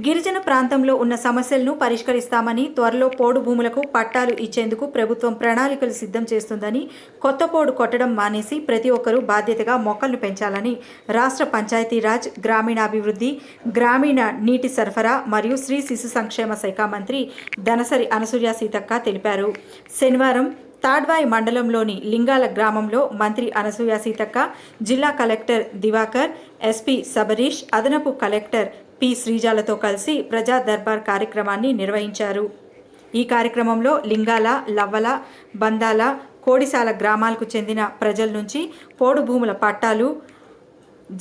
గిరిజన ప్రాంతంలో ఉన్న సమస్యలను పరిష్కరిస్తామని, త్వరలో పోడు భూములకు పట్టాలు ఇచ్చేందుకు ప్రభుత్వం ప్రణాళికలు సిద్ధం చేస్తుందని, కొత్త పోడు కొట్టడం మానేసి ప్రతి ఒక్కరూ బాధ్యతగా మొక్కలను పెంచాలని రాష్ట్ర పంచాయతీరాజ్, గ్రామీణాభివృద్ధి, గ్రామీణ నీటి సరఫరా మరియు స్త్రీ శిశు సంక్షేమ శాఖ మంత్రి దనసరి అనసూయ సీతక్క తెలిపారు. శనివారం తాడ్వాయి మండలంలోని లింగాల గ్రామంలో మంత్రి అనసూయ సీతక్క, జిల్లా కలెక్టర్ దివాకర్, ఎస్పీ సబరీష్, అదనపు కలెక్టర్ పి శ్రీజాలతో కలిసి ప్రజా దర్బార్ కార్యక్రమాన్ని నిర్వహించారు. ఈ కార్యక్రమంలో లింగాల, లవ్వల, బందాల, కోడిశాల గ్రామాలకు చెందిన ప్రజల నుంచి పోడు భూముల పట్టాలు,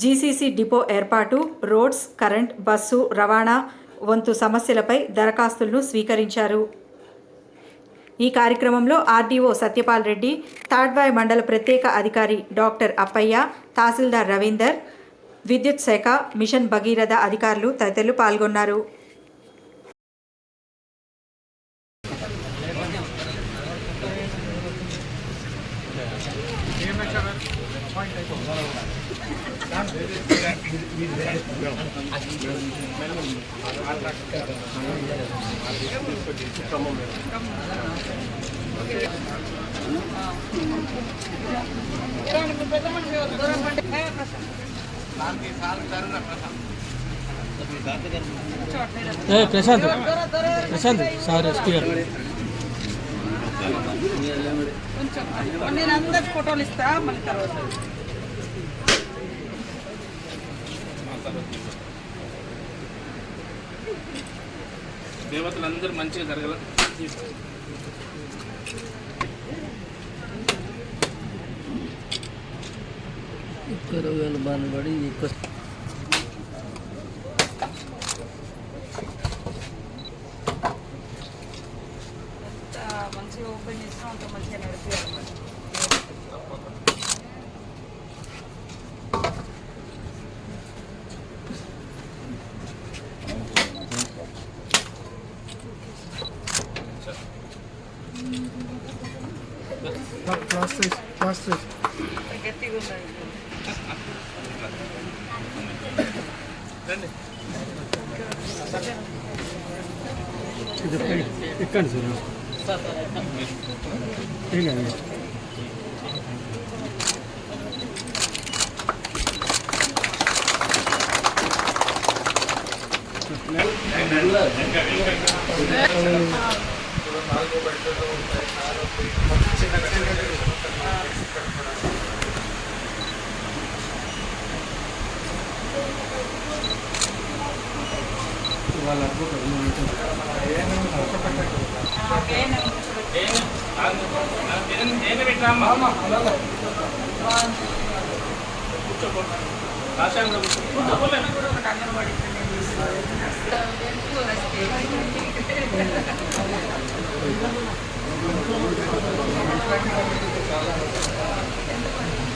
జీసీసీ డిపో ఏర్పాటు, రోడ్స్, కరెంట్, బస్సు రవాణా వంతు సమస్యలపై దరఖాస్తులను స్వీకరించారు. ఈ కార్యక్రమంలో ఆర్డీఓ సత్యపాల్ రెడ్డి, తాడ్వాయి మండల ప్రత్యేక అధికారి డాక్టర్ అప్పయ్య, తహసీల్దార్ రవీందర్, విద్యుత్ శాఖ, మిషన్ భగీరథ అధికారులు తదితరులు పాల్గొన్నారు. ప్రశాంత్ సార్ ఎస్పీ గారు నేను అందరికి ఫోటోలు ఇస్తా మళ్ళీ తర్వాత దేవతలందరూ మంచిగా జరగల. ఇక్కడ వేలు బానబడి మంచిగా ఓపెన్ చేసినా అంత మంచిగా నడిపేయాలి. గట్టిగా ఉన్నది. ఎక్కండి సార్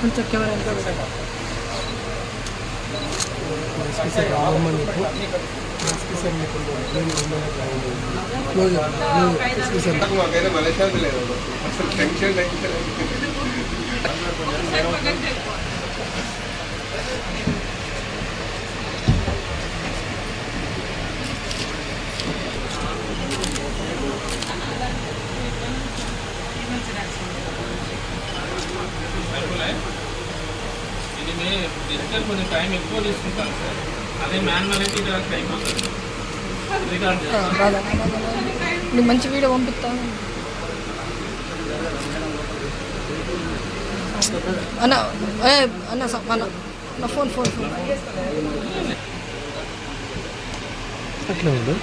కొంచెం కెమెరా ఎంత ఇది డిజిటల్ కొంచెం టైం ఎక్కువ తీసుకుంటాను సార్. అదే మాన్యువల్ అయితే ఇది అయిపోతుంది. రికార్డ్ నువ్వు మంచి వీడియో పంపిస్తాను అన్న. అన్న అన్న ఫోన్ అట్లా ఉంది.